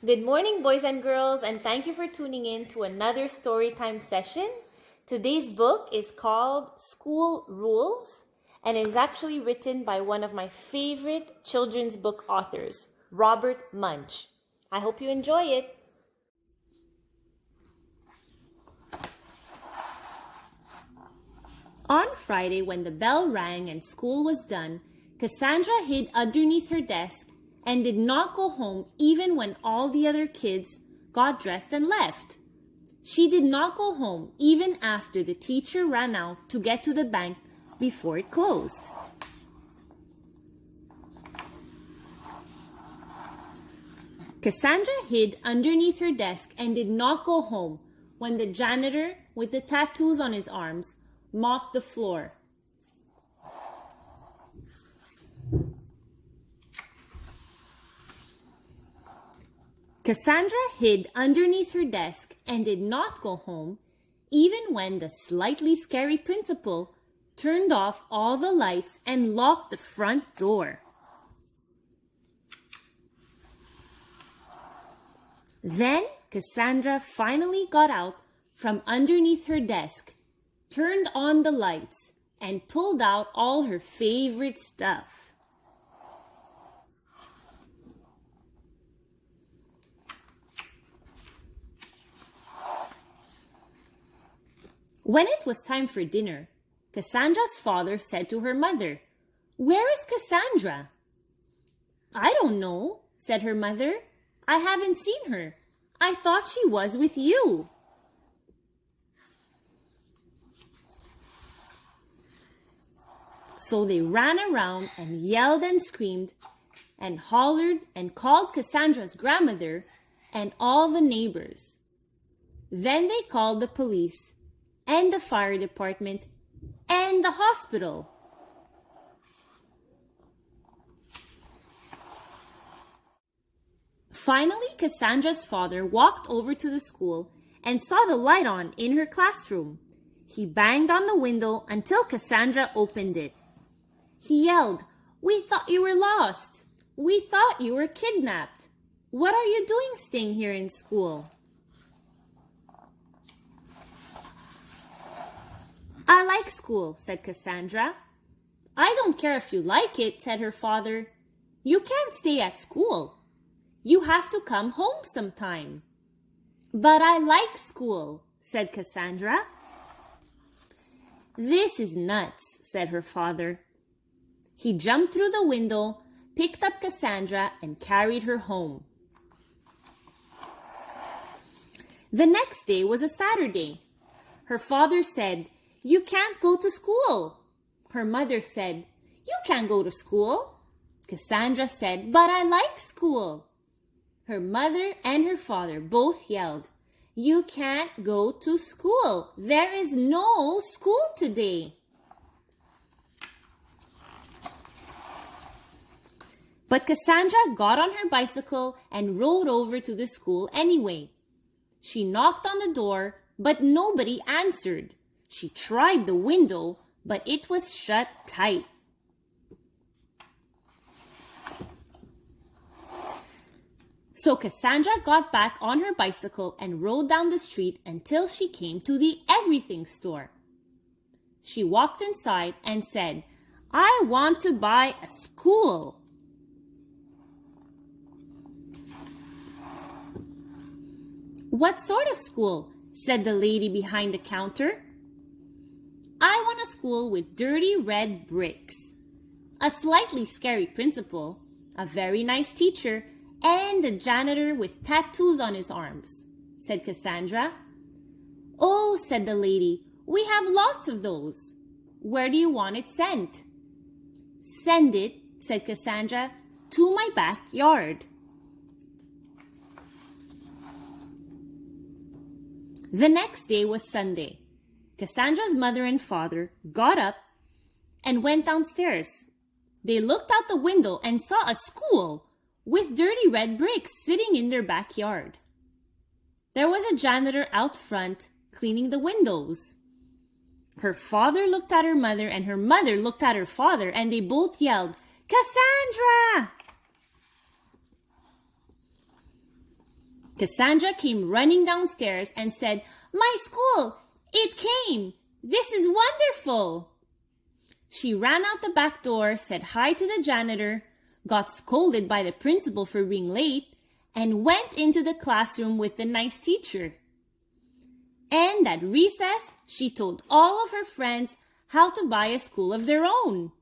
Good morning, boys and girls, and thank you for tuning in to another storytime session. Today's book is called School Rules and is actually written by one of my favorite children's book authors, Robert Munsch. I hope you enjoy it. On Friday, when the bell rang and school was done, Cassandra hid underneath her desk and did not go home even when all the other kids got dressed and left. She did not go home even after the teacher ran out to get to the bank before it closed. Cassandra hid underneath her desk and did not go home when the janitor with the tattoos on his arms mopped the floor. Cassandra hid underneath her desk and did not go home even when the slightly scary principal turned off all the lights and locked the front door. Then Cassandra finally got out from underneath her desk, turned on the lights, and pulled out all her favorite stuff. When it was time for dinner, Cassandra's father said to her mother, "Where is Cassandra?" "I don't know," said her mother. "I haven't seen her. I thought she was with you." So they ran around and yelled and screamed and hollered and called Cassandra's grandmother and all the neighbors. Then they called the police and the fire department and the hospital. Finally, Cassandra's father walked over to the school and saw the light on in her classroom. He banged on the window until Cassandra opened it. He yelled, "We thought you were lost. We thought you were kidnapped. What are you doing staying here in school?" "I like school," said Cassandra. "I don't care if you like it," said her father. "You can't stay at school. You have to come home sometime." "But I like school," said Cassandra. "This is nuts," said her father. He jumped through the window, picked up Cassandra, and carried her home. The next day was a Saturday. Her father said, "You can't go to school." Her mother said, "You can't go to school." Cassandra said, "But I like school." Her mother and her father both yelled, "You can't go to school. There is no school today." But Cassandra got on her bicycle and rode over to the school anyway. She knocked on the door, but nobody answered. She tried the window, but it was shut tight. So Cassandra got back on her bicycle and rode down the street until she came to the everything store. She walked inside and said, "I want to buy a school." "What sort of school?" said the lady behind the counter. "I want a school with dirty red bricks, a slightly scary principal, a very nice teacher, and a janitor with tattoos on his arms," said Cassandra. "Oh," said the lady, "we have lots of those. Where do you want it sent?" "Send it," said Cassandra, "to my backyard." The next day was Sunday. Cassandra's mother and father got up and went downstairs. They looked out the window and saw a school with dirty red bricks sitting in their backyard. There was a janitor out front cleaning the windows. Her father looked at her mother and her mother looked at her father, and they both yelled, "Cassandra!" Cassandra came running downstairs and said, "My school! It came! This is wonderful!" She ran out the back door, said hi to the janitor, got scolded by the principal for being late, and went into the classroom with the nice teacher. And at recess, she told all of her friends how to buy a school of their own.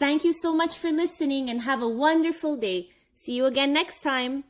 Thank you so much for listening and have a wonderful day. See you again next time.